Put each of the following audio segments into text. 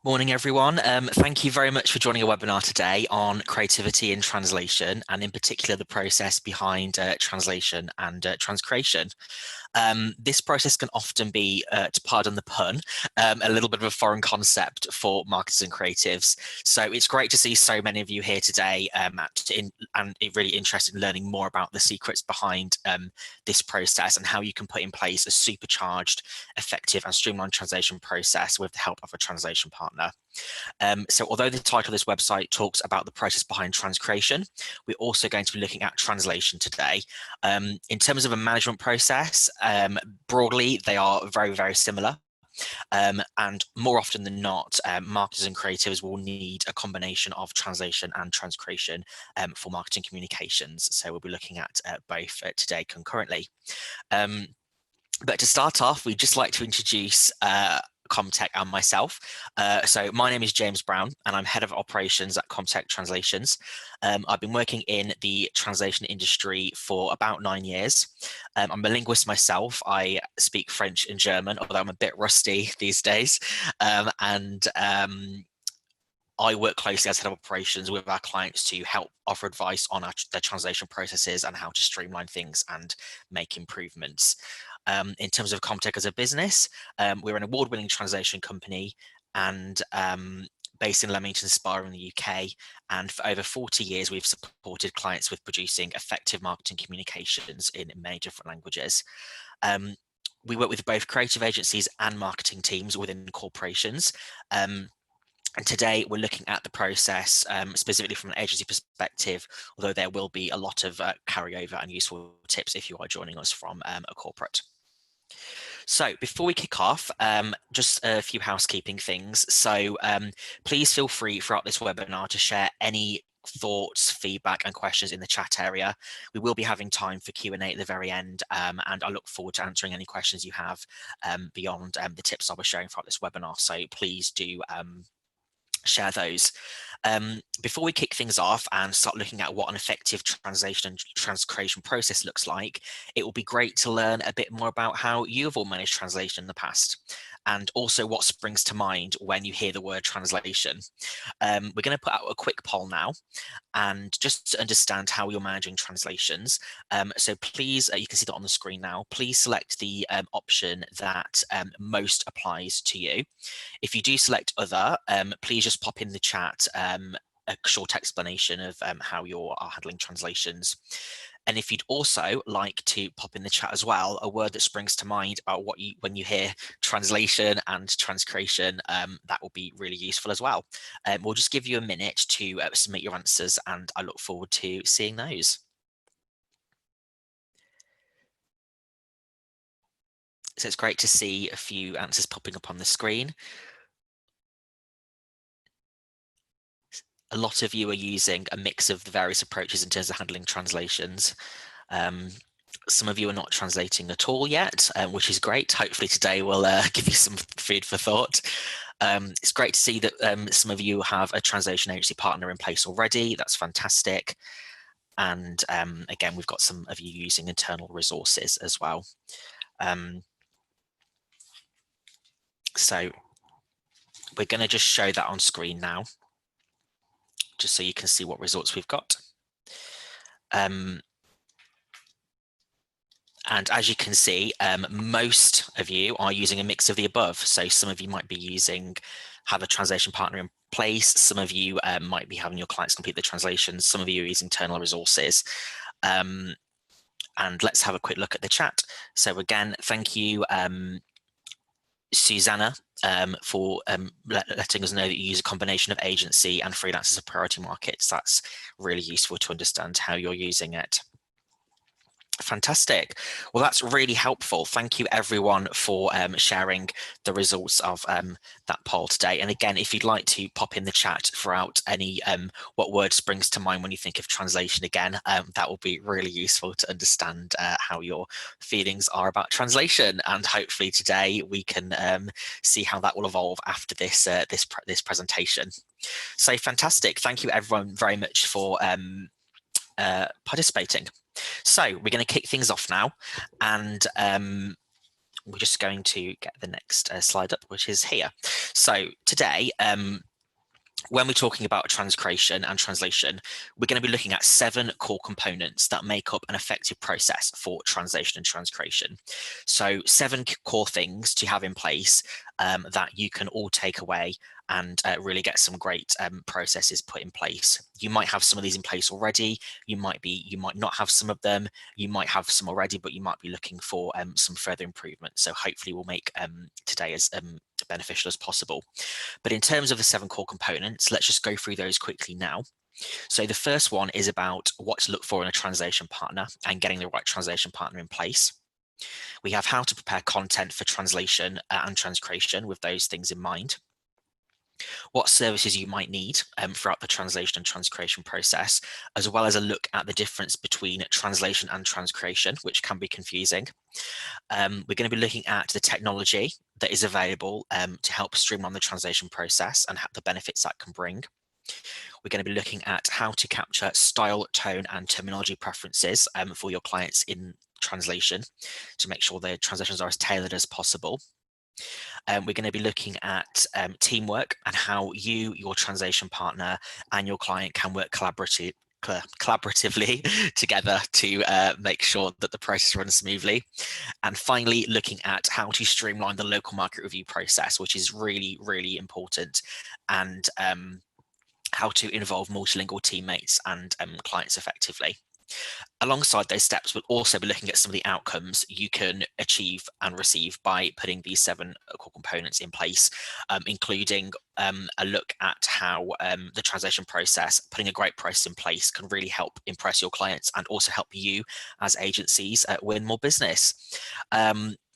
Morning, everyone. Thank you very much for joining a webinar today on creativity in translation, and in particular, the process behind translation and transcreation. This process can often be, to pardon the pun, a little bit of a foreign concept for marketers and creatives. So it's great to see so many of you here today and really interested in learning more about the secrets behind this process and how you can put in place a supercharged, effective and streamlined translation process with the help of a translation partner. So although the title of this website talks about the process behind transcreation, we're also going to be looking at translation today. In terms of a management process, broadly, they are very, very similar. And more often than not, marketers and creatives will need a combination of translation and transcreation for marketing communications. So we'll be looking at both today concurrently. But to start off, we'd just like to introduce Comtech and myself. So my name is James Brown and I'm head of operations at Comtech Translations. I've been working in the translation industry for about 9 years. I'm a linguist myself. I speak French and German, although I'm a bit rusty these days. I work closely as head of operations with our clients to help offer advice on their translation processes and how to streamline things and make improvements. In terms of Comtech as a business, we're an award-winning translation company and based in Leamington Spa in the UK. And for over 40 years, we've supported clients with producing effective marketing communications in many different languages. We work with both creative agencies and marketing teams within corporations. And today we're looking at the process specifically from an agency perspective, although there will be a lot of carryover and useful tips if you are joining us from a corporate. So before we kick off, just a few housekeeping things. So please feel free throughout this webinar to share any thoughts, feedback and questions in the chat area. We will be having time for Q&A at the very end, and I look forward to answering any questions you have beyond the tips I was sharing throughout this webinar. So please do share those. Before we kick things off and start looking at what an effective translation and transcreation process looks like, it will be great to learn a bit more about how you have all managed translation in the past, and also what springs to mind when you hear the word translation. We're going to put out a quick poll now, and just to understand how you're managing translations. So please, you can see that on the screen now, please select the option that most applies to you. If you do select other, please just pop in the chat a short explanation of how you are handling translations. And if you'd also like to pop in the chat as well, a word that springs to mind about when you hear translation and transcreation, that will be really useful as well. We'll just give you a minute to submit your answers, and I look forward to seeing those. So it's great to see a few answers popping up on the screen. A lot of you are using a mix of the various approaches in terms of handling translations. Some of you are not translating at all yet, which is great. Hopefully today will give you some food for thought. It's great to see that some of you have a translation agency partner in place already. That's fantastic. And again, we've got some of you using internal resources as well. So we're going to just show that on screen now, just so you can see what results we've got. And as you can see, most of you are using a mix of the above. So some of you might be have a translation partner in place. Some of you might be having your clients complete the translations. Some of you are using internal resources. And let's have a quick look at the chat. So again, thank you, Susanna, for letting us know that you use a combination of agency and freelance as a priority markets. That's really useful to understand how you're using it. Fantastic. Well, that's really helpful. Thank you everyone for sharing the results of that poll today. And again, if you'd like to pop in the chat throughout any what word springs to mind when you think of translation again, that will be really useful to understand how your feelings are about translation. And hopefully today we can see how that will evolve after this this presentation. So fantastic. Thank you everyone very much for participating. So we're going to kick things off now, and we're just going to get the next slide up, which is here. So today, when we're talking about transcreation and translation, we're going to be looking at 7 core components that make up an effective process for translation and transcreation. So 7 core things to have in place that you can all take away and really get some great processes put in place. You might have some of these in place already. You might not have some of them. You might have some already, but you might be looking for some further improvement. So hopefully we'll make today as beneficial as possible. But in terms of the 7 core components, let's just go through those quickly now. So the first one is about what to look for in a translation partner and getting the right translation partner in place. We have how to prepare content for translation and transcreation with those things in mind. What services you might need throughout the translation and transcreation process, as well as a look at the difference between translation and transcreation, which can be confusing. We're going to be looking at the technology that is available to help streamline the translation process and the benefits that can bring. We're going to be looking at how to capture style, tone, and terminology preferences for your clients in translation to make sure the translations are as tailored as possible. We're going to be looking at teamwork and how you, your translation partner, and your client can work collaboratively together to make sure that the process runs smoothly. And finally, looking at how to streamline the local market review process, which is really, really important, and how to involve multilingual teammates and clients effectively. Alongside those steps, we'll also be looking at some of the outcomes you can achieve and receive by putting these 7 core components in place, including a look at how the translation process, putting a great process in place, can really help impress your clients and also help you as agencies win more business.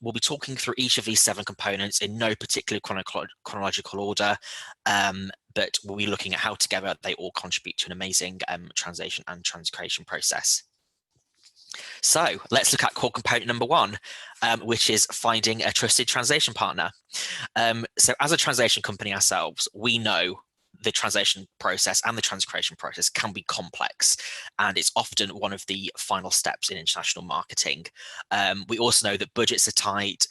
We'll be talking through each of these 7 components in no particular chronological order, but we'll be looking at how together they all contribute to an amazing translation and transcreation process. So let's look at core component number 1, which is finding a trusted translation partner. So as a translation company ourselves, we know the translation process and the transcreation process can be complex, and it's often one of the final steps in international marketing. We also know that budgets are tight,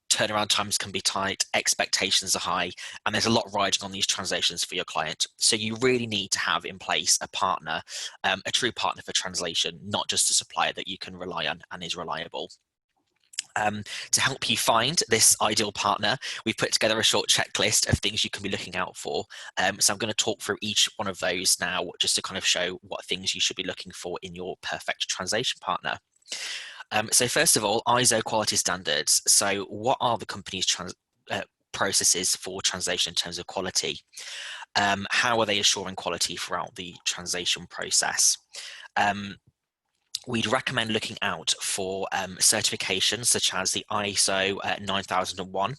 turnaround times can be tight, expectations are high, and there's a lot riding on these translations for your client. So you really need to have in place a partner, a true partner for translation, not just a supplier that you can rely on and is reliable. To help you find this ideal partner, we've put together a short checklist of things you can be looking out for. So I'm going to talk through each one of those now, just to kind of show what things you should be looking for in your perfect translation partner. So first of all, ISO quality standards. So what are the company's processes for translation in terms of quality? How are they assuring quality throughout the translation process? We'd recommend looking out for certifications such as the ISO 9001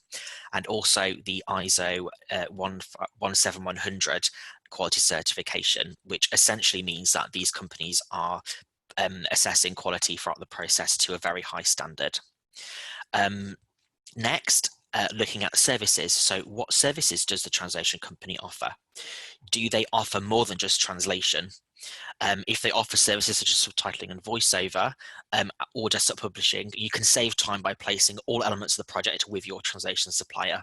and also the ISO 17100 quality certification, which essentially means that these companies are assessing quality throughout the process to a very high standard. Next, looking at services. So what services does the translation company offer? Do they offer more than just translation? If they offer services such as subtitling and voiceover or desktop publishing, you can save time by placing all elements of the project with your translation supplier.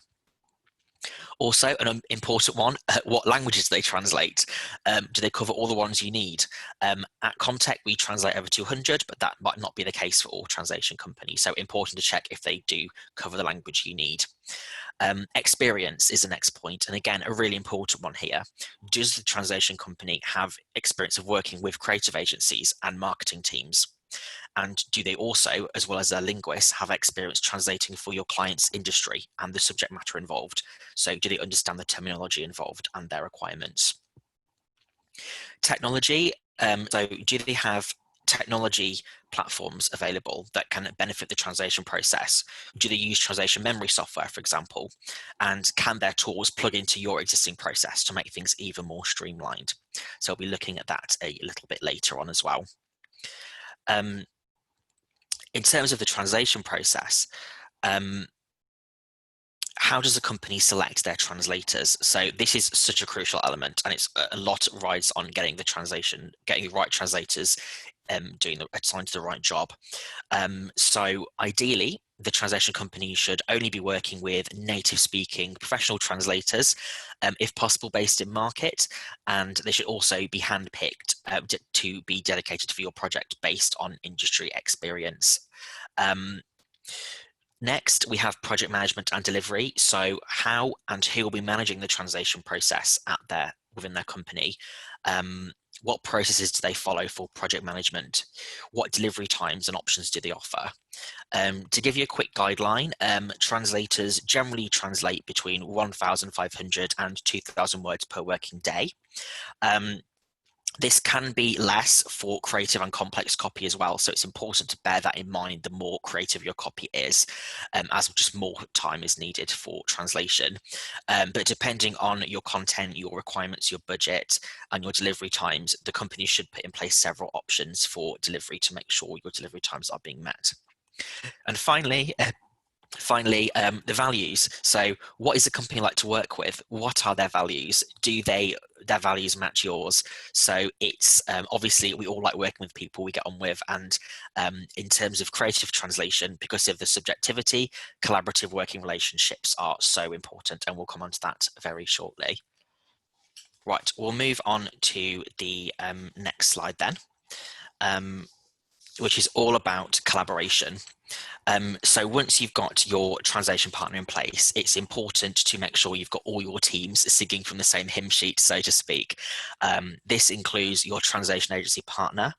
Also, an important one, what languages do they translate? Do they cover all the ones you need? At Comtech, we translate over 200, but that might not be the case for all translation companies. So important to check if they do cover the language you need. Experience is the next point, and again, a really important one here. Does the translation company have experience of working with creative agencies and marketing teams? And do they also, as well as their linguists, have experience translating for your client's industry and the subject matter involved? So do they understand the terminology involved and their requirements? Technology, so do they have technology platforms available that can benefit the translation process? Do they use translation memory software, for example? And can their tools plug into your existing process to make things even more streamlined? So we'll be looking at that a little bit later on as well. In terms of the translation process, how does a company select their translators? So this is such a crucial element, and it's a lot rides on getting the right translators assigned to the right job. So ideally, the translation company should only be working with native speaking professional translators, if possible based in market, and they should also be handpicked to be dedicated for your project based on industry experience. Next, we have project management and delivery. So how and who will be managing the translation process within their company? What processes do they follow for project management? What delivery times and options do they offer? To give you a quick guideline, translators generally translate between 1,500 and 2,000 words per working day. This can be less for creative and complex copy as well, so it's important to bear that in mind the more creative your copy is, as just more time is needed for translation. But depending on your content, your requirements, your budget, and your delivery times, the company should put in place several options for delivery to make sure your delivery times are being met. And finally, the values. So what is the company like to work with? What are their values? Do their values match yours? So it's obviously we all like working with people we get on with, and in terms of creative translation, because of the subjectivity, collaborative working relationships are so important, and we'll come on to that very shortly. Right, we'll move on to the next slide then, which is all about collaboration. So once you've got your translation partner in place, it's important to make sure you've got all your teams singing from the same hymn sheet, so to speak. This includes your translation agency partner,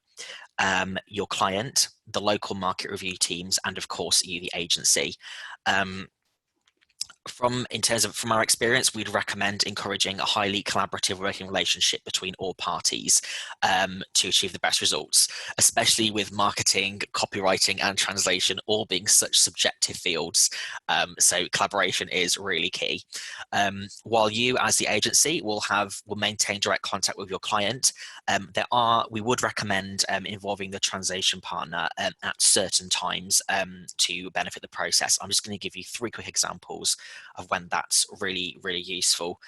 your client, the local market review teams, and of course you, the agency. From our experience, we'd recommend encouraging a highly collaborative working relationship between all parties to achieve the best results, especially with marketing, copywriting, and translation all being such subjective fields. So collaboration is really key. While you, as the agency, will maintain direct contact with your client, we would recommend involving the translation partner at certain times to benefit the process. I'm just going to give you 3 quick examples of when that's really, really useful.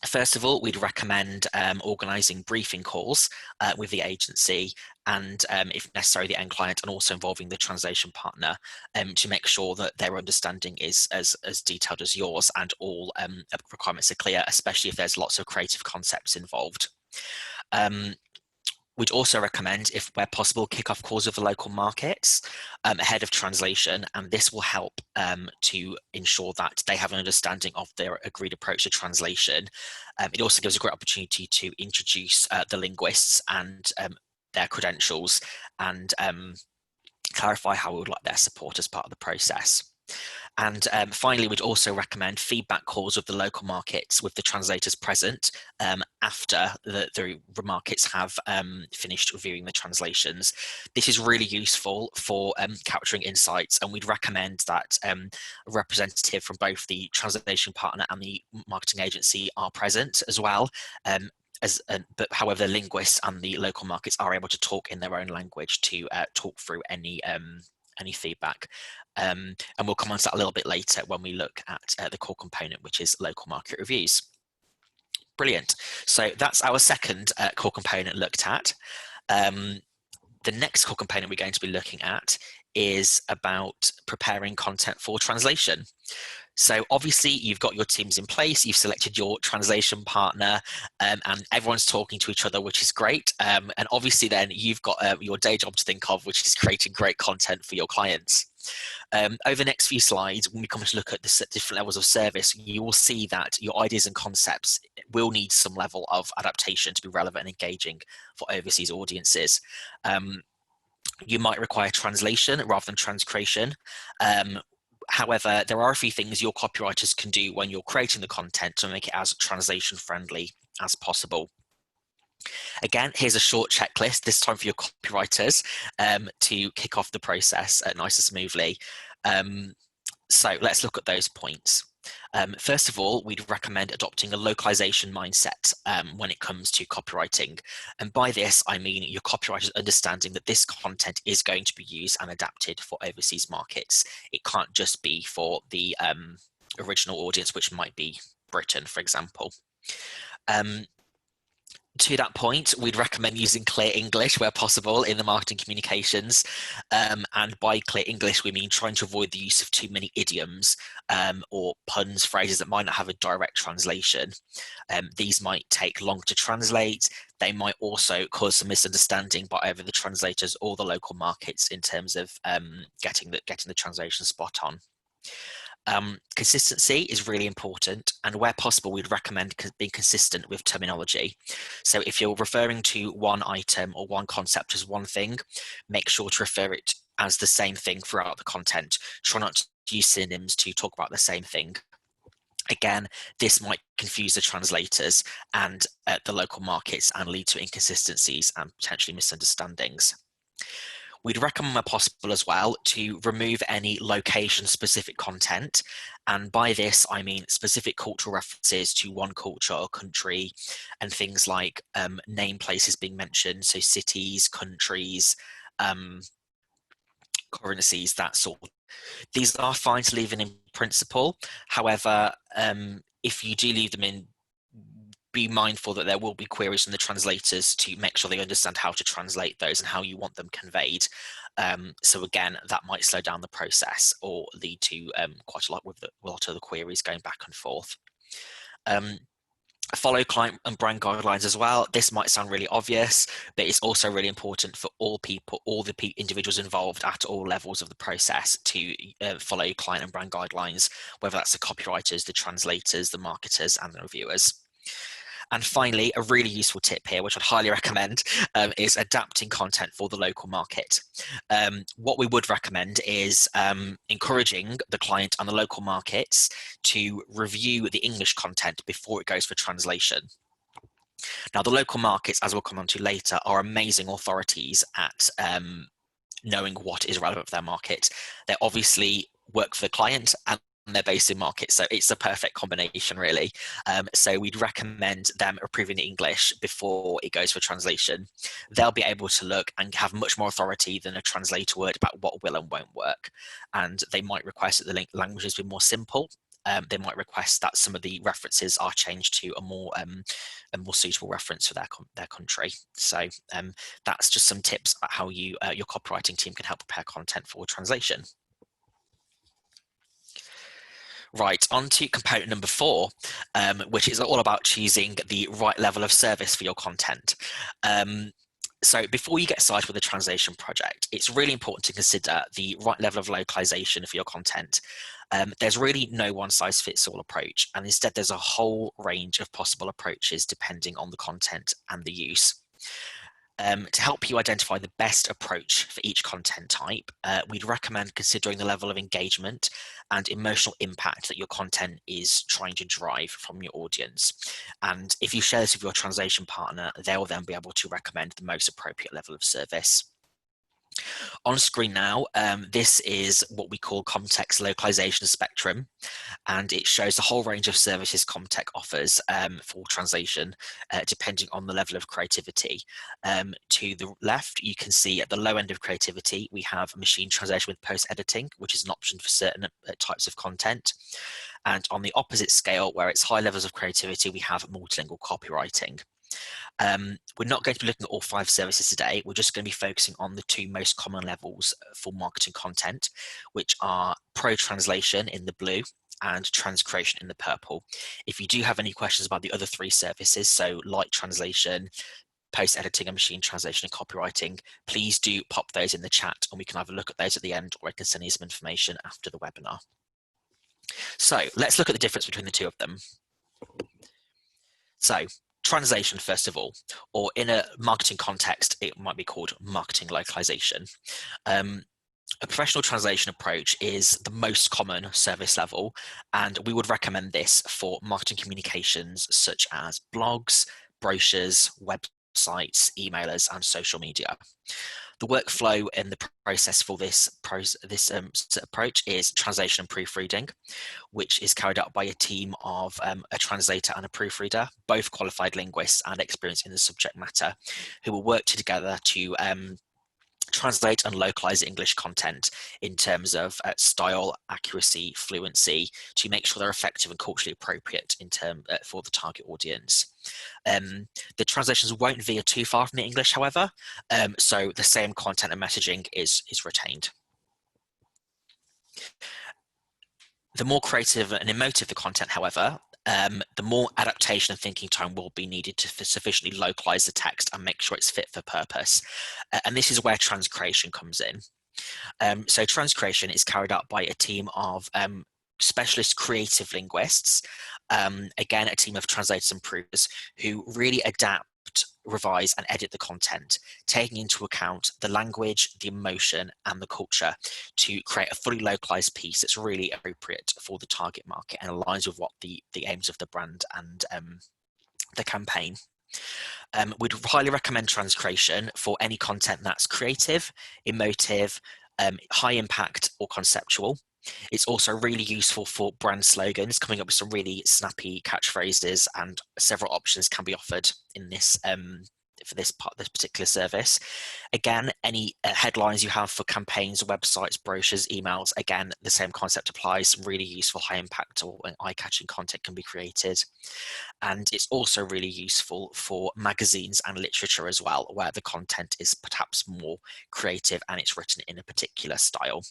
First of all, we'd recommend organising briefing calls with the agency and, if necessary, the end client, and also involving the translation partner to make sure that their understanding is as detailed as yours and all requirements are clear, especially if there's lots of creative concepts involved. We'd also recommend, if where possible, kick-off calls with the local markets ahead of translation, and this will help to ensure that they have an understanding of their agreed approach to translation. It also gives a great opportunity to introduce the linguists and their credentials, and clarify how we would like their support as part of the process. And finally, we'd also recommend feedback calls with the local markets with the translators present after the markets have finished reviewing the translations. This is really useful for capturing insights, and we'd recommend that a representative from both the translation partner and the marketing agency are present as well. But however, the linguists and the local markets are able to talk in their own language to talk through any feedback. And we'll come on to that a little bit later when we look at the core component, which is local market reviews. Brilliant. So that's our second core component looked at. The next core component we're going to be looking at is about preparing content for translation. So obviously you've got your teams in place, you've selected your translation partner, and everyone's talking to each other, which is great. And obviously then you've got your day job to think of, which is creating great content for your clients. Over the next few slides, when we come to look at the different levels of service, you will see that your ideas and concepts will need some level of adaptation to be relevant and engaging for overseas audiences. You might require translation rather than transcreation. However, there are a few things your copywriters can do when you're creating the content to make it as translation friendly as possible. Again, here's a short checklist, this time for your copywriters to kick off the process nice and smoothly. So let's look at those points. First of all, we'd recommend adopting a localization mindset when it comes to copywriting. And by this, I mean your copywriters understanding that this content is going to be used and adapted for overseas markets. It can't just be for the original audience, which might be Britain, for example. To that point, we'd recommend using clear English where possible in the marketing communications. And by clear English, we mean trying to avoid the use of too many idioms or puns, phrases that might not have a direct translation. These might take long to translate. They might also cause some misunderstanding by either the translators or the local markets in terms of getting the translation spot on. Consistency is really important, and where possible, we'd recommend being consistent with terminology. So if you're referring to one item or one concept as one thing, make sure to refer it as the same thing throughout the content. Try not to use synonyms to talk about the same thing. Again, this might confuse the translators and the local markets and lead to inconsistencies and potentially misunderstandings. We'd recommend where possible as well to remove any location-specific content. And by this, I mean specific cultural references to one culture or country, and things like name places being mentioned, so cities, countries, currencies, that sort. These are fine to leave in principle. However, if you do leave them in, be mindful that there will be queries from the translators to make sure they understand how to translate those and how you want them conveyed. So again, that might slow down the process or lead to quite a lot with a lot of the queries going back and forth. Follow client and brand guidelines as well. This might sound really obvious, but it's also really important for all people, all the individuals involved at all levels of the process to follow client and brand guidelines, whether that's the copywriters, the translators, the marketers, and the reviewers. And finally, a really useful tip here, which I'd highly recommend, is adapting content for the local market. What we would recommend is encouraging the client and the local markets to review the English content before it goes for translation. Now, the local markets, as we'll come on to later, are amazing authorities at knowing what is relevant for their market. They obviously work for the client and they're based in market, so it's a perfect combination, really. So we'd recommend them approving the English before it goes for translation. They'll be able to look and have much more authority than a translator would about what will and won't work. And they might request that the languages be more simple. They might request that some of the references are changed to a more suitable reference for their country. So that's just some tips about how your copywriting team can help prepare content for translation. Right, on to component number 4, which is all about choosing the right level of service for your content. So before you get started with a translation project, it's really important to consider the right level of localization for your content. There's really no one-size-fits-all approach, and instead there's a whole range of possible approaches depending on the content and the use. To help you identify the best approach for each content type, we'd recommend considering the level of engagement and emotional impact that your content is trying to drive from your audience. And if you share this with your translation partner, they'll then be able to recommend the most appropriate level of service. On screen now, this is what we call Comtech's localization spectrum, and it shows the whole range of services Comtech offers for translation, depending on the level of creativity. To the left, you can see at the low end of creativity, we have machine translation with post-editing, which is an option for certain types of content. And on the opposite scale, where it's high levels of creativity, we have multilingual copywriting. We're not going to be looking at all 5 services today. We're just going to be focusing on the 2 most common levels for marketing content, which are pro translation in the blue and transcreation in the purple. If you do have any questions about the other 3 services, so light translation, post editing and machine translation and copywriting, please do pop those in the chat and we can have a look at those at the end, or I can send you some information after the webinar. So let's look at the difference between the 2 of them. So translation, first of all, or in a marketing context, it might be called marketing localization. A professional translation approach is the most common service level, and we would recommend this for marketing communications such as blogs, brochures, websites, emailers, and social media. The workflow and the process for this approach is translation and proofreading, which is carried out by a team of a translator and a proofreader, both qualified linguists and experienced in the subject matter, who will work together to translate and localize English content in terms of style, accuracy, fluency, to make sure they're effective and culturally appropriate in for the target audience. The translations won't veer too far from the English, however, so the same content and messaging is retained. The more creative and emotive the content, however, the more adaptation and thinking time will be needed to sufficiently localize the text and make sure it's fit for purpose. And this is where transcreation comes in. So transcreation is carried out by a team of specialist creative linguists, again, a team of translators and proofers who really adapt, revise and edit the content, taking into account the language, the emotion and the culture to create a fully localized piece that's really appropriate for the target market and aligns with what the aims of the brand and the campaign. We'd highly recommend transcreation for any content that's creative, emotive, high impact or conceptual. It's also really useful for brand slogans, coming up with some really snappy catchphrases, and several options can be offered in this for this particular service. Again, any headlines you have for campaigns, websites, brochures, emails, again, the same concept applies. Some really useful, high impact or eye-catching content can be created. And it's also really useful for magazines and literature as well, where the content is perhaps more creative and it's written in a particular style.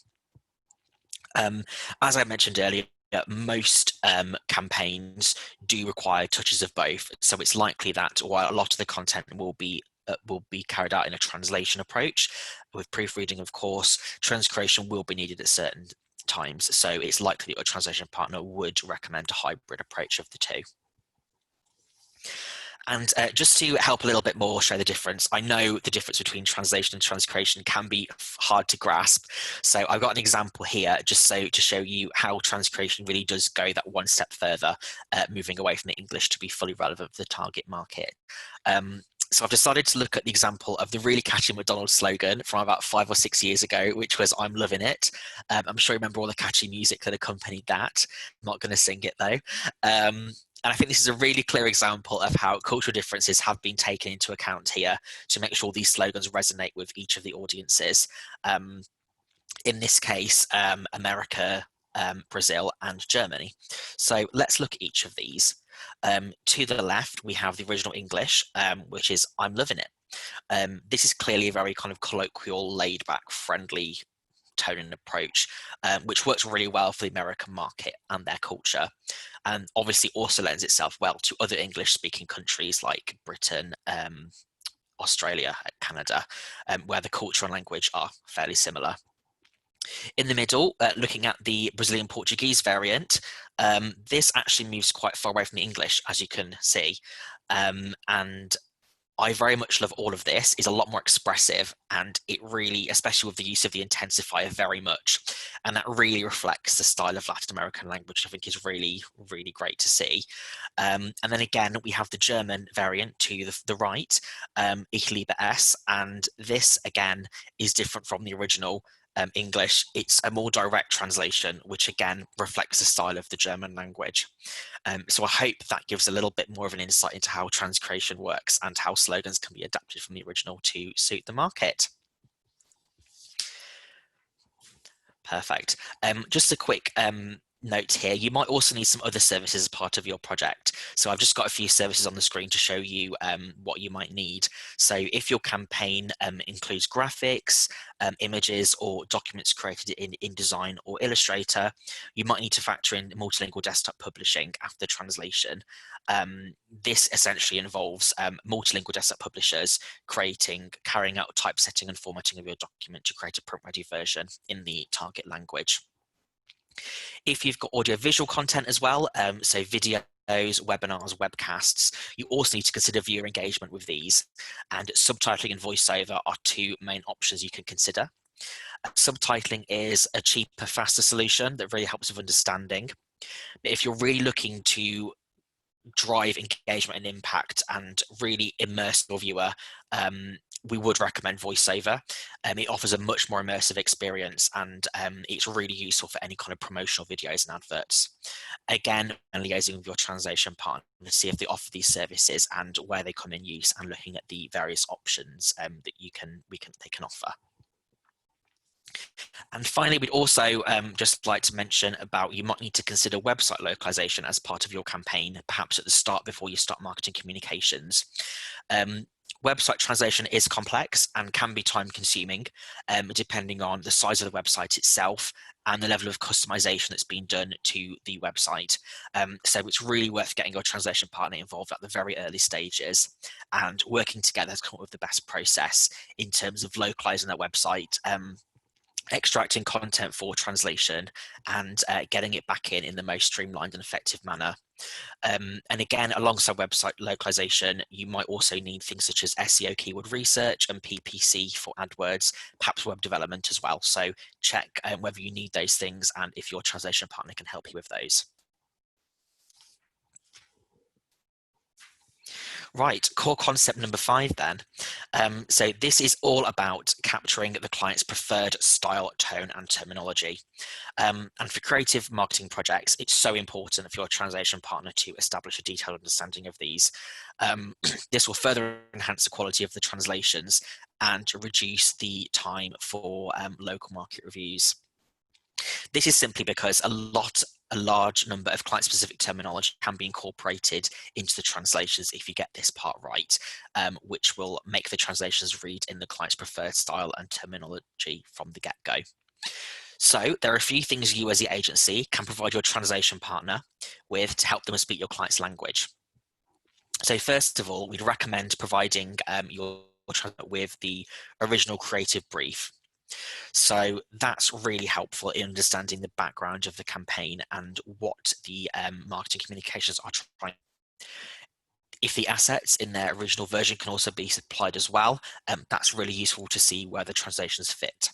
As I mentioned earlier, most campaigns do require touches of both, so it's likely that while a lot of the content will be carried out in a translation approach, with proofreading, of course, transcreation will be needed at certain times. So it's likely that a translation partner would recommend a hybrid approach of the two. And just to help a little bit more show the difference, I know the difference between translation and transcreation can be hard to grasp. So I've got an example here just so to show you how transcreation really does go that one step further, moving away from the English to be fully relevant for the target market. So I've decided to look at the example of the really catchy McDonald's slogan from about 5 or 6 years ago, which was "I'm loving it." I'm sure you remember all the catchy music that accompanied that. I'm not going to sing it though. And I think this is a really clear example of how cultural differences have been taken into account here to make sure these slogans resonate with each of the audiences. In this case, America, Brazil and Germany. So let's look at each of these. To the left, we have the original English, which is "I'm loving it." This is clearly a very kind of colloquial, laid back, friendly tone and approach, which works really well for the American market and their culture, and obviously also lends itself well to other English speaking countries like Britain, Australia, Canada, where the culture and language are fairly similar. In the middle, looking at the Brazilian Portuguese variant, this actually moves quite far away from the English, as you can see, and I very much love all of this. It's a lot more expressive, and it really, especially with the use of the intensifier, very much, and that really reflects the style of Latin American language, which I think is really, really great to see. And then again, we have the German variant to the right, Ich liebe es, and this again is different from the original English. It's a more direct translation, which again reflects the style of the German language. So I hope that gives a little bit more of an insight into how transcreation works and how slogans can be adapted from the original to suit the market. Perfect. Just a quick note here, you might also need some other services as part of your project. So I've just got a few services on the screen to show you what you might need. So if your campaign includes graphics, images or documents created in InDesign or Illustrator, you might need to factor in multilingual desktop publishing after translation. This essentially involves multilingual desktop publishers carrying out typesetting and formatting of your document to create a print-ready version in the target language. If you've got audio-visual content as well, so videos, webinars, webcasts, you also need to consider viewer engagement with these, and subtitling and voiceover are two main options you can consider. Subtitling is a cheaper, faster solution that really helps with understanding. But if you're really looking to drive engagement and impact and really immerse your viewer, we would recommend voiceover. It offers a much more immersive experience, and it's really useful for any kind of promotional videos and adverts. Again, and liaising with your translation partner to see if they offer these services and where they come in use, and looking at the various options that they can offer. And finally, we'd also just like to mention about you might need to consider website localization as part of your campaign, perhaps at the start before you start marketing communications. Website translation is complex and can be time consuming, depending on the size of the website itself and the level of customization that's been done to the website. So it's really worth getting your translation partner involved at the very early stages and working together to come up with the best process in terms of localizing that website, extracting content for translation, and getting it back in the most streamlined and effective manner. And again, alongside website localization, you might also need things such as SEO keyword research and PPC for AdWords, perhaps web development as well. So check whether you need those things and if your translation partner can help you with those. Right, core concept number 5 then. So this is all about capturing the client's preferred style, tone, and terminology. And for creative marketing projects, it's so important for your translation partner to establish a detailed understanding of these. This will further enhance the quality of the translations and reduce the time for local market reviews. This is simply because a large number of client-specific terminology can be incorporated into the translations if you get this part right, which will make the translations read in the client's preferred style and terminology from the get-go. So there are a few things you as the agency can provide your translation partner with to help them speak your client's language. So first of all, we'd recommend providing your translator with the original creative brief. So that's really helpful in understanding the background of the campaign and what the marketing communications are trying. If the assets in their original version can also be supplied as well, that's really useful to see where the translations fit.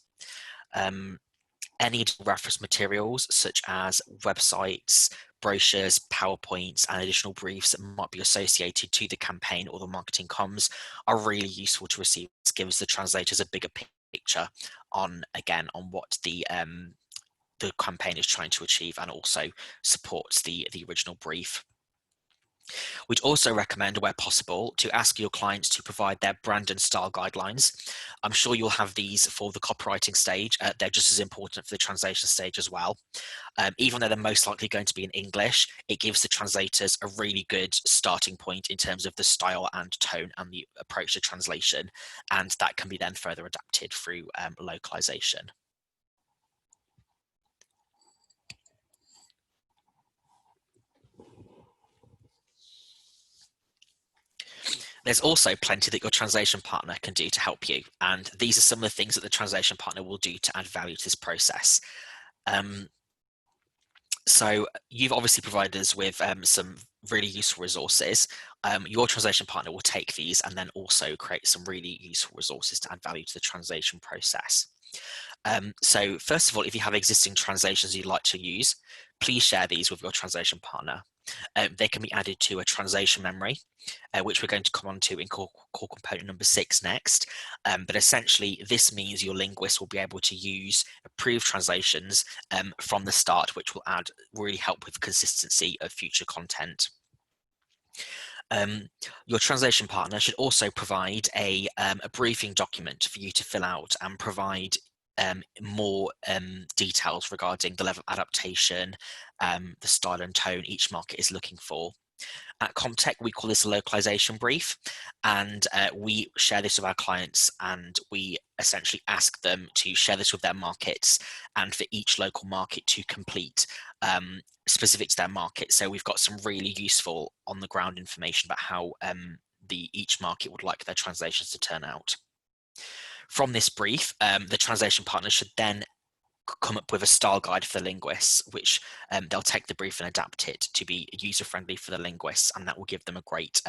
Any reference materials such as websites, brochures, PowerPoints, and additional briefs that might be associated to the campaign or the marketing comms are really useful to receive. This gives the translators a bigger picture on what the campaign is trying to achieve, and also supports the original brief. We'd also recommend, where possible, to ask your clients to provide their brand and style guidelines. I'm sure you'll have these for the copywriting stage. They're just as important for the translation stage as well. Even though they're most likely going to be in English, it gives the translators a really good starting point in terms of the style and tone and the approach to translation, and that can be then further adapted through localization. There's also plenty that your translation partner can do to help you, and these are some of the things that the translation partner will do to add value to this process. So you've obviously provided us with some really useful resources. Your translation partner will take these and then also create some really useful resources to add value to the translation process. So first of all, if you have existing translations you'd like to use, please share these with your translation partner. They can be added to a translation memory, which we're going to come on to in core component number 6 next. But essentially, this means your linguist will be able to use approved translations from the start, which will really help with consistency of future content. Your translation partner should also provide a briefing document for you to fill out and provide more details regarding the level of adaptation, the style and tone each market is looking for. At Comtech, we call this a localization brief, and we share this with our clients, and we essentially ask them to share this with their markets and for each local market to complete specific to their market. So we've got some really useful on-the-ground information about how each market would like their translations to turn out. From this brief, the translation partner should then come up with a style guide for the linguists, which they'll take the brief and adapt it to be user-friendly for the linguists, and that will give them a great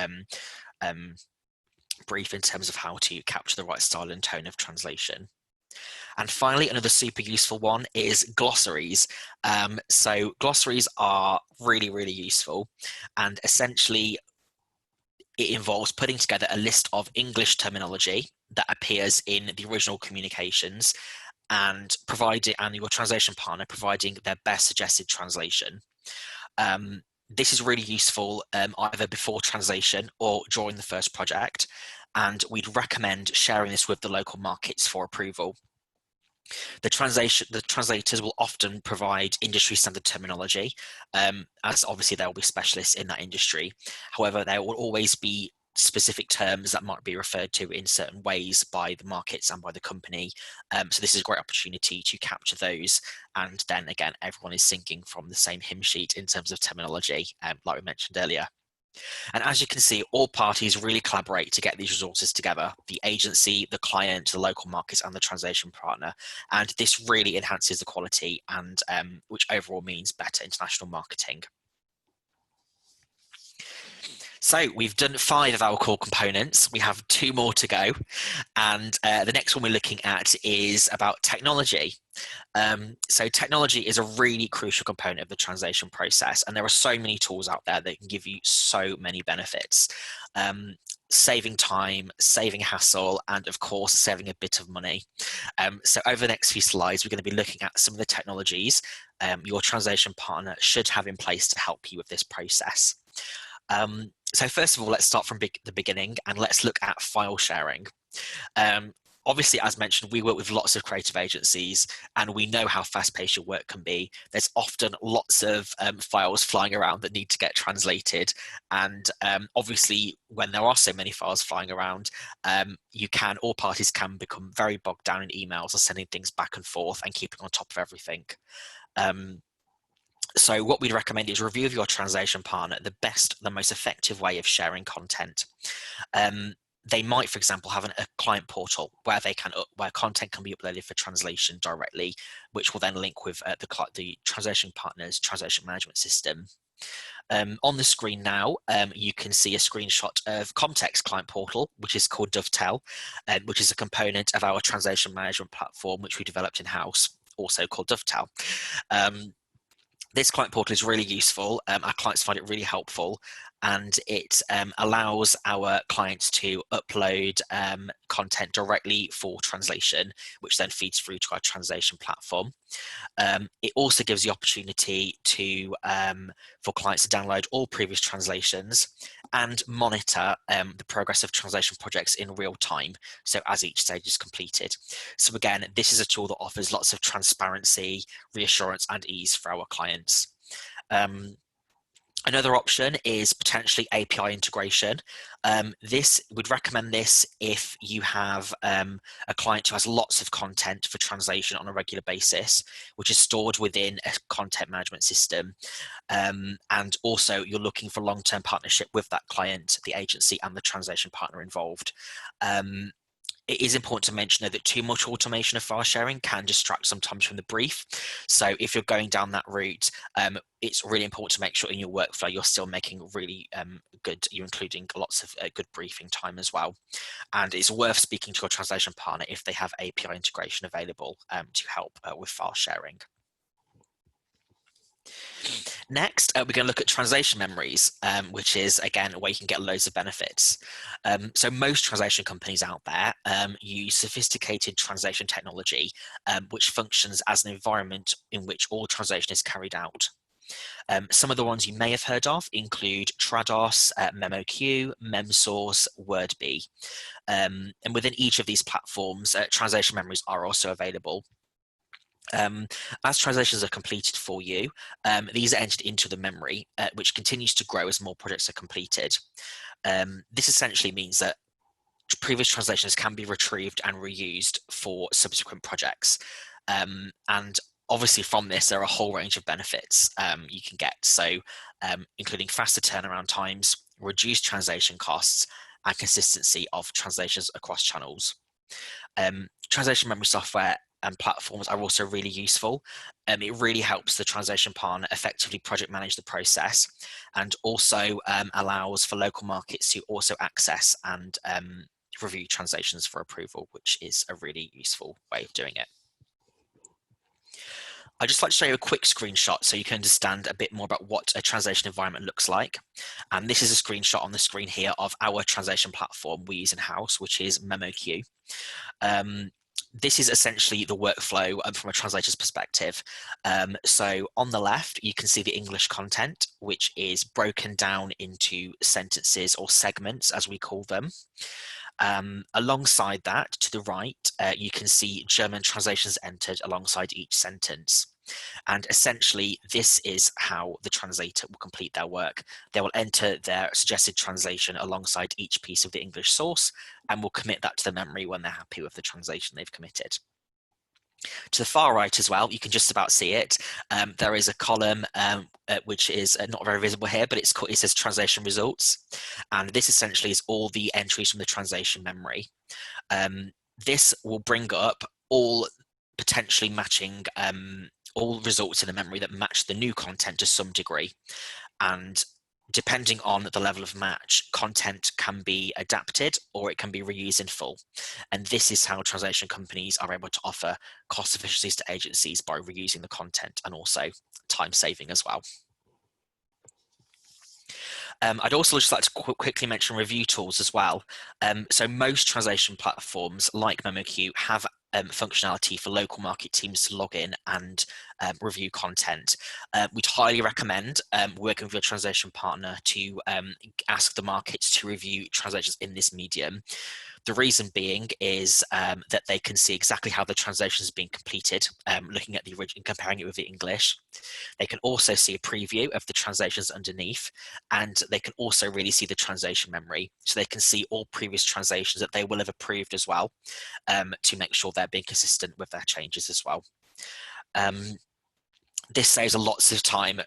brief in terms of how to capture the right style and tone of translation. And finally, another super useful one is glossaries. So glossaries are really, really useful, and essentially it involves putting together a list of English terminology that appears in the original communications, and your translation partner providing their best suggested translation. This is really useful either before translation or during the first project, and we'd recommend sharing this with the local markets for approval. The translators will often provide industry standard terminology, as obviously there will be specialists in that industry. However, there will always be specific terms that might be referred to in certain ways by the markets and by the company. So this is a great opportunity to capture those. And then again, everyone is singing from the same hymn sheet in terms of terminology, like we mentioned earlier. And as you can see, all parties really collaborate to get these resources together: the agency, the client, the local markets, and the translation partner. And this really enhances the quality, and which overall means better international marketing. So we've done 5 of our core components. We have 2 more to go. And the next one we're looking at is about technology. So technology is a really crucial component of the translation process, and there are so many tools out there that can give you so many benefits. Saving time, saving hassle, and of course, saving a bit of money. So over the next few slides, we're going to be looking at some of the technologies your translation partner should have in place to help you with this process. So first of all, let's start from the beginning, and let's look at file sharing. Obviously, as mentioned, we work with lots of creative agencies, and we know how fast-paced your work can be. There's often lots of files flying around that need to get translated, and obviously, when there are so many files flying around, all parties can become very bogged down in emails or sending things back and forth and keeping on top of everything. So what we'd recommend is review of your translation partner the most effective way of sharing content. They might, for example, have a client portal where content can be uploaded for translation directly, which will then link with the translation partner's translation management system. On the screen now, you can see a screenshot of Comtech's client portal, which is called Dovetail, which is a component of our translation management platform, which we developed in-house, also called Dovetail. This client portal is really useful. Our clients find it really helpful, and it allows our clients to upload content directly for translation, which then feeds through to our translation platform. It also gives the opportunity for clients to download all previous translations and monitor the progress of translation projects in real time, so as each stage is completed. So again, this is a tool that offers lots of transparency, reassurance, and ease for our clients. Another option is potentially API integration. We'd recommend this if you have a client who has lots of content for translation on a regular basis, which is stored within a content management system. And also you're looking for long-term partnership with that client, the agency, and the translation partner involved. It is important to mention, though, that too much automation of file sharing can distract sometimes from the brief. So if you're going down that route, it's really important to make sure in your workflow you're still making really you're including lots of good briefing time as well. And it's worth speaking to your translation partner if they have API integration available to help with file sharing. Next, we're going to look at translation memories, which is, again, where you can get loads of benefits. So most translation companies out there use sophisticated translation technology, which functions as an environment in which all translation is carried out. Some of the ones you may have heard of include Trados, MemoQ, MemSource, WordBee. And within each of these platforms, translation memories are also available. As translations are completed for you, these are entered into the memory, which continues to grow as more projects are completed. This essentially means that previous translations can be retrieved and reused for subsequent projects. And obviously from this, there are a whole range of benefits you can get. So including faster turnaround times, reduced translation costs, and consistency of translations across channels. Translation memory software and platforms are also really useful. It really helps the translation partner effectively project manage the process, and also allows for local markets to also access and review translations for approval, which is a really useful way of doing it. I'd just like to show you a quick screenshot so you can understand a bit more about what a translation environment looks like. And this is a screenshot on the screen here of our translation platform we use in-house, which is MemoQ. This is essentially the workflow from a translator's perspective. So on the left, you can see the English content, which is broken down into sentences or segments, as we call them. Alongside that, to the right, you can see German translations entered alongside each sentence. And essentially, this is how the translator will complete their work. They will enter their suggested translation alongside each piece of the English source and will commit that to the memory when they're happy with the translation they've committed. To the far right as well, you can just about see it. There is a column which is not very visible here, but it says translation results. And this essentially is all the entries from the translation memory. This will bring up all potentially matching all results in the memory that match the new content to some degree. And depending on the level of match, content can be adapted or it can be reused in full. And this is how translation companies are able to offer cost efficiencies to agencies by reusing the content and also time saving as well. I'd also just like to quickly mention review tools as well. So most translation platforms like MemoQ have functionality for local market teams to log in and review content. We'd highly recommend working with your translation partner to ask the markets to review translations in this medium. The reason being is that they can see exactly how the translation is being completed, looking at the original, comparing it with the English. They can also see a preview of the translations underneath, and they can also really see the translation memory. So they can see all previous translations that they will have approved as well, to make sure they're being consistent with their changes as well. This saves a lots of time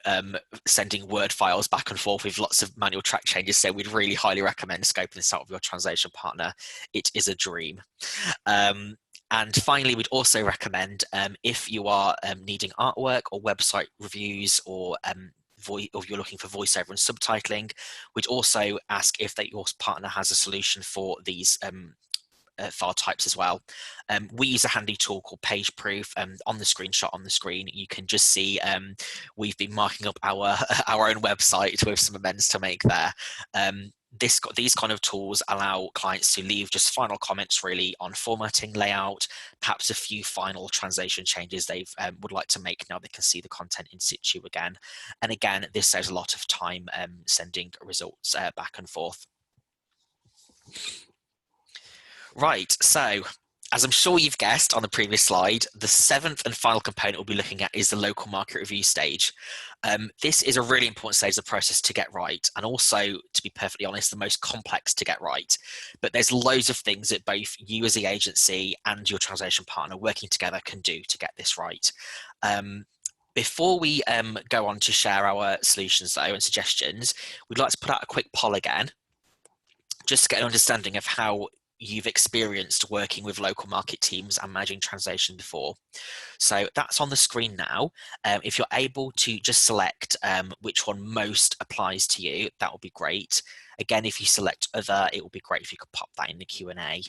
sending Word files back and forth with lots of manual track changes, so we'd really highly recommend scoping this out with your translation partner. It is a dream. And finally, we'd also recommend if you are needing artwork or website reviews or if you're looking for voiceover and subtitling, we'd also ask if your partner has a solution for these file types as well. We use a handy tool called PageProof. On the screenshot on the screen, you can just see we've been marking up our own website with some amends to make there. These kind of tools allow clients to leave just final comments really on formatting, layout, perhaps a few final translation changes they would like to make now they can see the content in situ again. And again, this saves a lot of time sending results back and forth. Right, so as I'm sure you've guessed on the previous slide, the seventh and final component we'll be looking at is the local market review stage. This is a really important stage of the process to get right, and also, to be perfectly honest, the most complex to get right. But there's loads of things that both you as the agency and your translation partner working together can do to get this right. Before we go on to share our solutions though and suggestions, we'd like to put out a quick poll again, just to get an understanding of how you've experienced working with local market teams and managing translation before. So that's on the screen now. If you're able to just select which one most applies to you, that would be great. Again, if you select other, it would be great if you could pop that in the Q&A.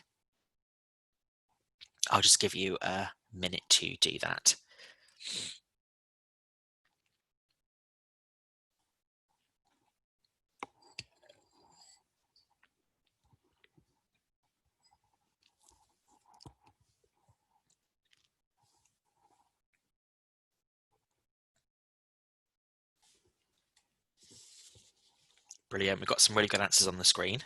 I'll just give you a minute to do that. Brilliant, we've got some really good answers on the screen.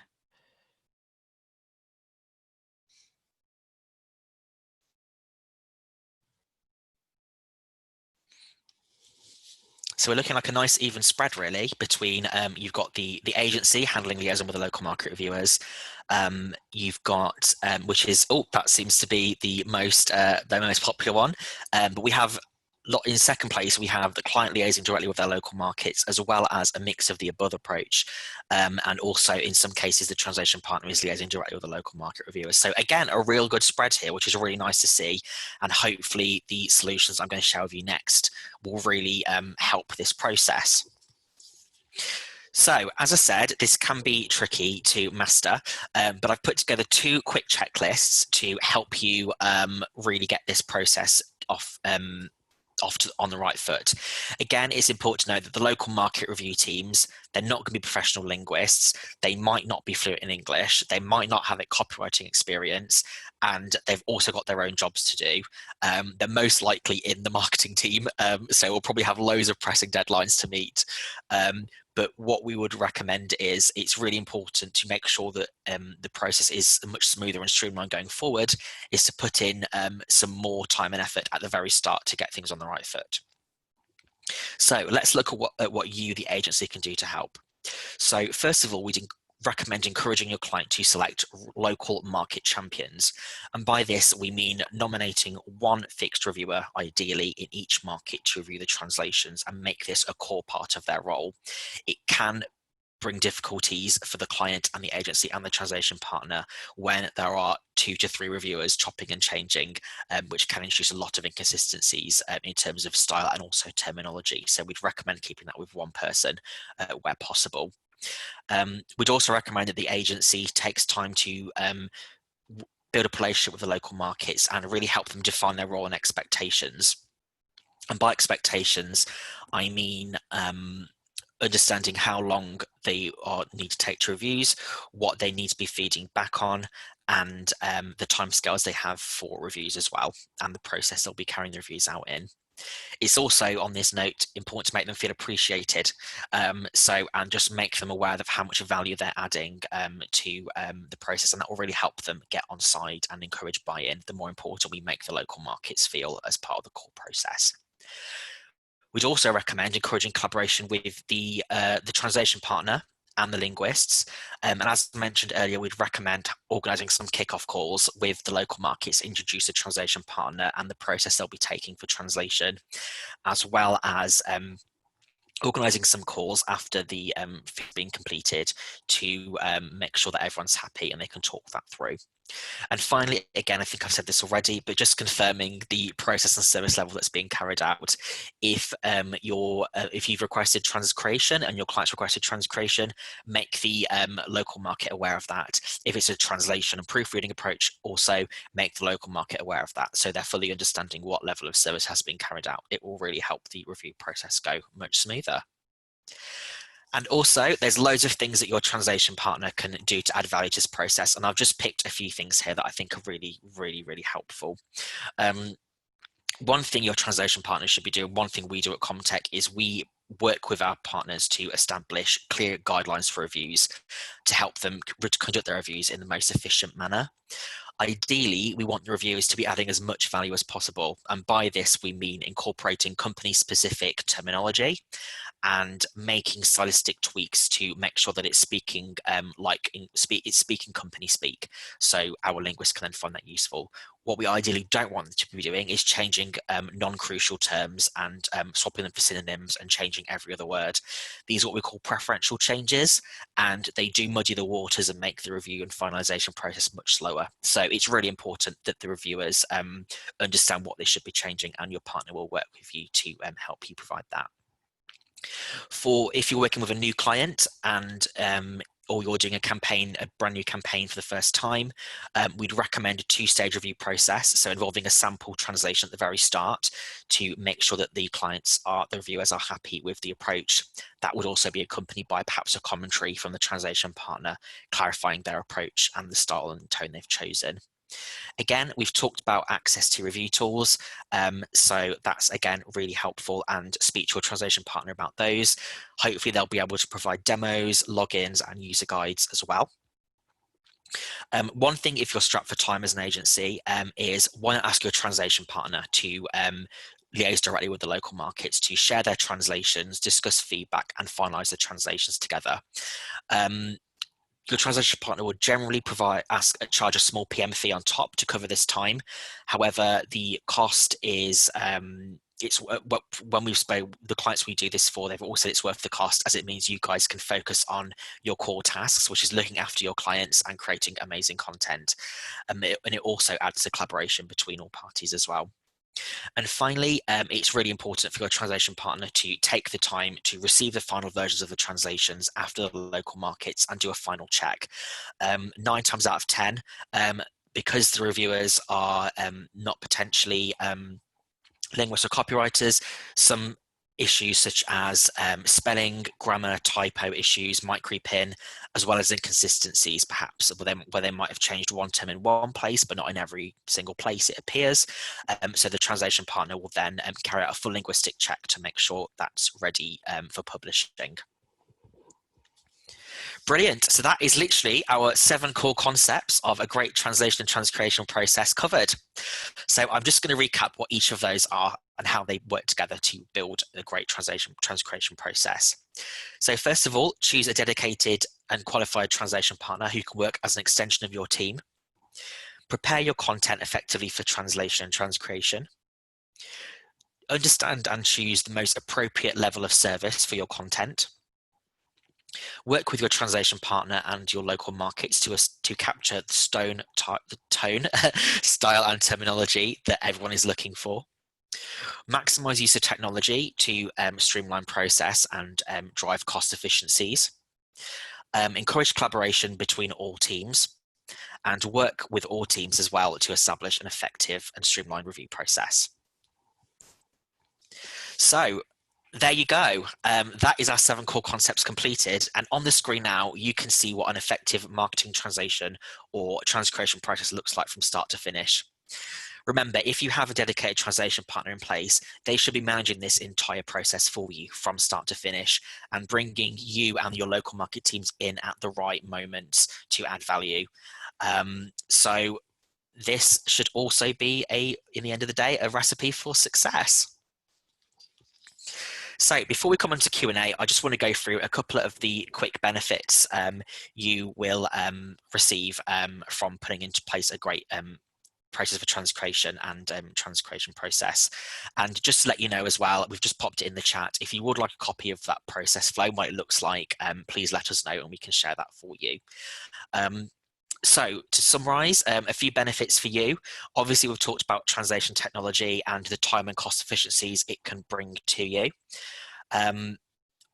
So we're looking like a nice even spread really between you've got the agency handling liaison with the local market reviewers. You've got which is that seems to be the most popular one. But we have in second place, we have the client liaising directly with their local markets, as well as a mix of the above approach. And also, in some cases, the translation partner is liaising directly with the local market reviewers. So again, a real good spread here, which is really nice to see. And hopefully the solutions I'm going to share with you next will really help this process. So, as I said, this can be tricky to master, but I've put together two quick checklists to help you really get this process on the right foot. Again, it's important to know that the local market review teams, they're not going to be professional linguists. They might not be fluent in English. They might not have a copywriting experience, and they've also got their own jobs to do. They're most likely in the marketing team, so we'll probably have loads of pressing deadlines to meet. But what we would recommend is it's really important to make sure that the process is much smoother and streamlined going forward, is to put in some more time and effort at the very start to get things on the right foot. So let's look at what you, the agency, can do to help. So first of all, we'd recommend encouraging your client to select local market champions. And by this, we mean nominating one fixed reviewer, ideally in each market, to review the translations and make this a core part of their role. It can bring difficulties for the client and the agency and the translation partner when there are 2 to 3 reviewers chopping and changing, which can introduce a lot of inconsistencies in terms of style and also terminology. So we'd recommend keeping that with one person where possible. We'd also recommend that the agency takes time to build a relationship with the local markets and really help them define their role and expectations. And by expectations, I mean understanding how long they need to take to reviews, what they need to be feeding back on, and the timescales they have for reviews as well, and the process they'll be carrying the reviews out in. It's also, on this note, important to make them feel appreciated. And just make them aware of how much value they're adding to the process, and that will really help them get on side and encourage buy-in, the more important we make the local markets feel as part of the core process. We'd also recommend encouraging collaboration with the translation partner and the linguists. And as mentioned earlier, we'd recommend organising some kick-off calls with the local markets, introduce the translation partner and the process they'll be taking for translation, as well as organising some calls after the being completed to make sure that everyone's happy and they can talk that through. And finally, again, I think I've said this already, but just confirming the process and service level that's being carried out. If you've requested transcreation and your client's requested transcreation, make the local market aware of that. If it's a translation and proofreading approach, also make the local market aware of that, so they're fully understanding what level of service has been carried out. It will really help the review process go much smoother. And also, there's loads of things that your translation partner can do to add value to this process. And I've just picked a few things here that I think are really, really, really helpful. One thing your translation partner should be doing, one thing we do at Comtech, is we work with our partners to establish clear guidelines for reviews to help them conduct their reviews in the most efficient manner. Ideally, we want the reviewers to be adding as much value as possible. And by this, we mean incorporating company-specific terminology and making stylistic tweaks to make sure that it's speaking it's speaking company speak, so our linguists can then find that useful. What we ideally don't want them to be doing is changing non-crucial terms and swapping them for synonyms and changing every other word. These are what we call preferential changes, and they do muddy the waters and make the review and finalization process much slower. So it's really important that the reviewers understand what they should be changing, and your partner will work with you to help you provide that. If you're working with a new client and or you're doing a brand new campaign for the first time, we'd recommend a 2-stage review process, so involving a sample translation at the very start to make sure that the reviewers are happy with the approach. That would also be accompanied by perhaps a commentary from the translation partner, clarifying their approach and the style and tone they've chosen. Again, we've talked about access to review tools, so that's again really helpful, and speak to a translation partner about those. Hopefully they'll be able to provide demos, logins and user guides as well. One thing, if you're strapped for time as an agency, is why not ask your translation partner to liaise directly with the local markets to share their translations, discuss feedback and finalise the translations together. Your translation partner will generally charge a small PM fee on top to cover this time. However, the cost is when we've spoken, the clients we do this for, they've all said it's worth the cost, as it means you guys can focus on your core tasks, which is looking after your clients and creating amazing content. And it also adds to collaboration between all parties as well. And finally, it's really important for your translation partner to take the time to receive the final versions of the translations after the local markets and do a final check. 9 times out of 10, because the reviewers are not potentially linguists or copywriters, some issues such as spelling, grammar, typo issues might creep in, as well as inconsistencies perhaps where they might have changed one term in one place but not in every single place it appears. So the translation partner will then carry out a full linguistic check to make sure that's ready for publishing. Brilliant. So that is literally our 7 core concepts of a great translation and transcreation process covered. So I'm just going to recap what each of those are and how they work together to build a great translation transcreation process. So first of all, choose a dedicated and qualified translation partner who can work as an extension of your team. Prepare your content effectively for translation and transcreation. Understand and choose the most appropriate level of service for your content. Work with your translation partner and your local markets to capture the tone, style, and terminology that everyone is looking for. Maximize use of technology to streamline process and drive cost efficiencies. Encourage collaboration between all teams, and work with all teams as well to establish an effective and streamlined review process. So there you go. That is our 7 core concepts completed. And on the screen now, you can see what an effective marketing translation or transcreation process looks like from start to finish. Remember, if you have a dedicated translation partner in place, they should be managing this entire process for you from start to finish and bringing you and your local market teams in at the right moments to add value. So this should also be, in the end of the day, a recipe for success. So before we come on to Q&A, I just want to go through a couple of the quick benefits you will receive from putting into place a great process for transcreation and transcreation process. And just to let you know as well, we've just popped it in the chat. If you would like a copy of that process flow, what it looks like, please let us know and we can share that for you. So to summarize, a few benefits for you. Obviously, we've talked about translation technology and the time and cost efficiencies it can bring to you.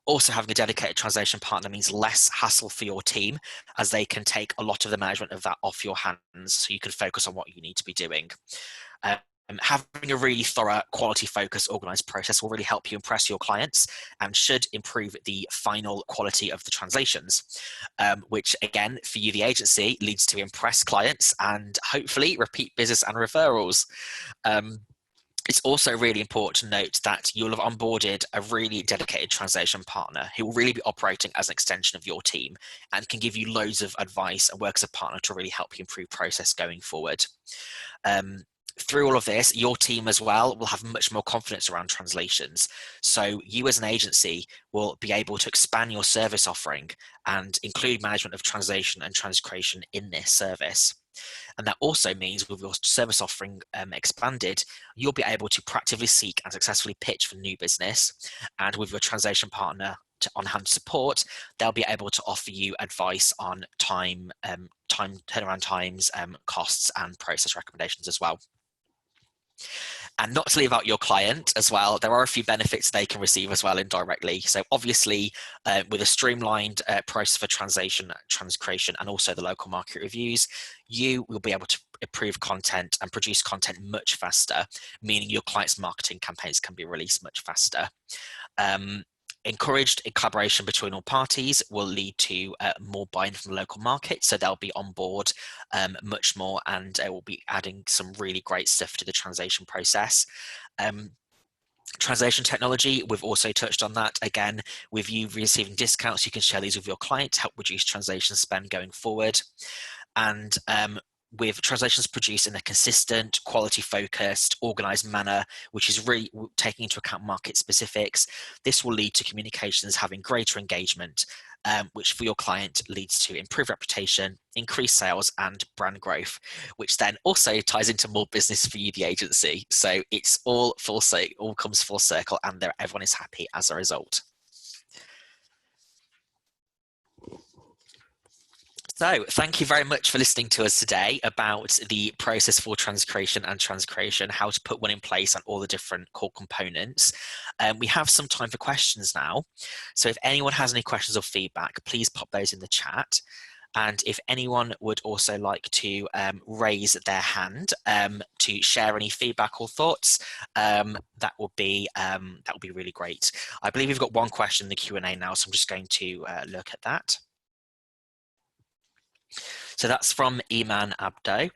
Also, having a dedicated translation partner means less hassle for your team, as they can take a lot of the management of that off your hands, so you can focus on what you need to be doing. Having a really thorough, quality-focused, organized process will really help you impress your clients and should improve the final quality of the translations, which again, for you, the agency, leads to impressed clients and hopefully repeat business and referrals. It's also really important to note that you'll have onboarded a really dedicated translation partner who will really be operating as an extension of your team and can give you loads of advice and work as a partner to really help you improve process going forward. Through all of this, your team as well will have much more confidence around translations. So you as an agency will be able to expand your service offering and include management of translation and transcreation in this service. And that also means with your service offering expanded, you'll be able to proactively seek and successfully pitch for new business. And with your translation partner on hand support, they'll be able to offer you advice on time turnaround times, costs, and process recommendations as well. And not to leave out your client as well, there are a few benefits they can receive as well indirectly. So obviously, with a streamlined process for translation, transcreation, and also the local market reviews, you will be able to improve content and produce content much faster, meaning your clients' marketing campaigns can be released much faster. Encouraged collaboration between all parties will lead to more buy-in from the local market, so they'll be on board much more, and we'll be adding some really great stuff to the translation process. Translation technology, we've also touched on that. Again, with you receiving discounts, you can share these with your client to help reduce translation spend going forward. And with translations produced in a consistent, quality-focused, organized manner, which is really taking into account market specifics, this will lead to communications having greater engagement, which for your client leads to improved reputation, increased sales, and brand growth, which then also ties into more business for you, the agency. So it's all comes full circle, and everyone is happy as a result. So thank you very much for listening to us today about the process for transcreation and transcreation, how to put one in place and all the different core components. We have some time for questions now. So if anyone has any questions or feedback, please pop those in the chat. And if anyone would also like to raise their hand to share any feedback or thoughts, that would be really great. I believe we've got one question in the Q&A now, so I'm just going to look at that. So that's from Iman Abdo.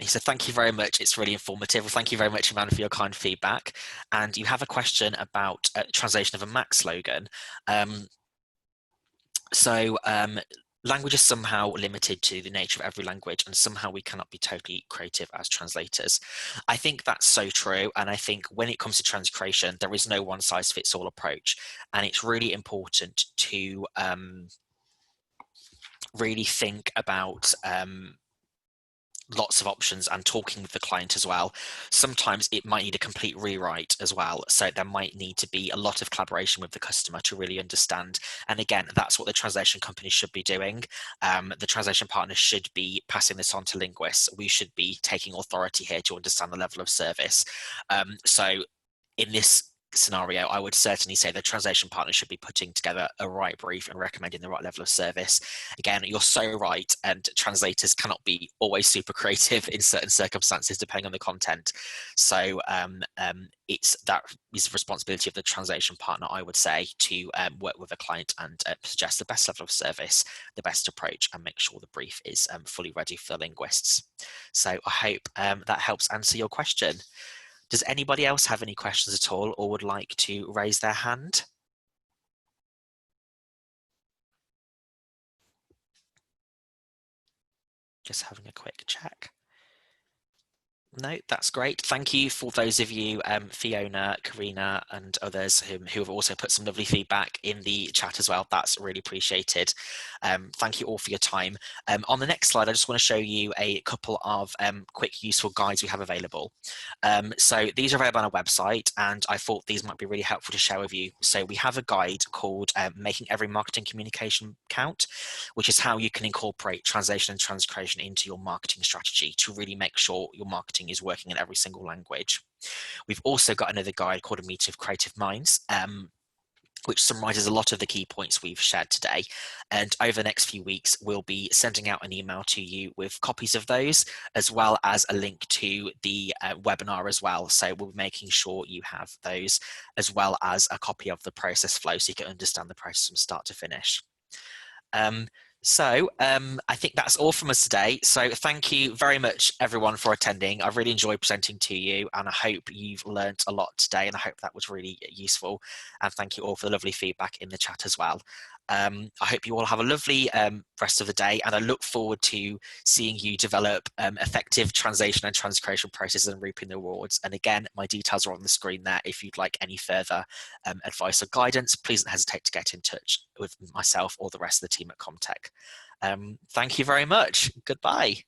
He said, thank you very much. It's really informative. Well, thank you very much, Iman, for your kind feedback. And you have a question about translation of a Mac slogan. So language is somehow limited to the nature of every language, and somehow we cannot be totally creative as translators. I think that's so true. And I think when it comes to transcreation, there is no one size fits all approach. And it's really important to really think about lots of options and talking with the client as well. Sometimes it might need a complete rewrite as well. So there might need to be a lot of collaboration with the customer to really understand. And again, that's what the translation company should be doing. The translation partner should be passing this on to linguists. We should be taking authority here to understand the level of service. So in this scenario, I would certainly say the translation partner should be putting together a right brief and recommending the right level of service. Again, you're so right, and translators cannot be always super creative in certain circumstances, depending on the content. So it's that is the responsibility of the translation partner, I would say, to work with a client and suggest the best level of service, the best approach, and make sure the brief is fully ready for linguists. So I hope that helps answer your question. Does anybody else have any questions at all or would like to raise their hand? Just having a quick check. No, that's great. Thank you for those of you, Fiona, Karina, and others who have also put some lovely feedback in the chat as well. That's really appreciated. Thank you all for your time. On the next slide, I just want to show you a couple of quick, useful guides we have available. So these are available on our website, and I thought these might be really helpful to share with you. So we have a guide called Making Every Marketing Communication Count, which is how you can incorporate translation and transcreation into your marketing strategy to really make sure your marketing is working in every single language. We've also got another guide called A Meeting of Creative Minds, which summarizes a lot of the key points we've shared today. And over the next few weeks, we'll be sending out an email to you with copies of those, as well as a link to the webinar as well. So we'll be making sure you have those, as well as a copy of the process flow so you can understand the process from start to finish. I think that's all from us today. So thank you very much, everyone, for attending. I've really enjoyed presenting to you, and I hope you've learned a lot today, and I hope that was really useful. And thank you all for the lovely feedback in the chat as well. I hope you all have a lovely rest of the day, and I look forward to seeing you develop effective translation and transcreation processes and reaping the rewards. And again, my details are on the screen there. If you'd like any further advice or guidance, please don't hesitate to get in touch with myself or the rest of the team at Comtech. Thank you very much. Goodbye.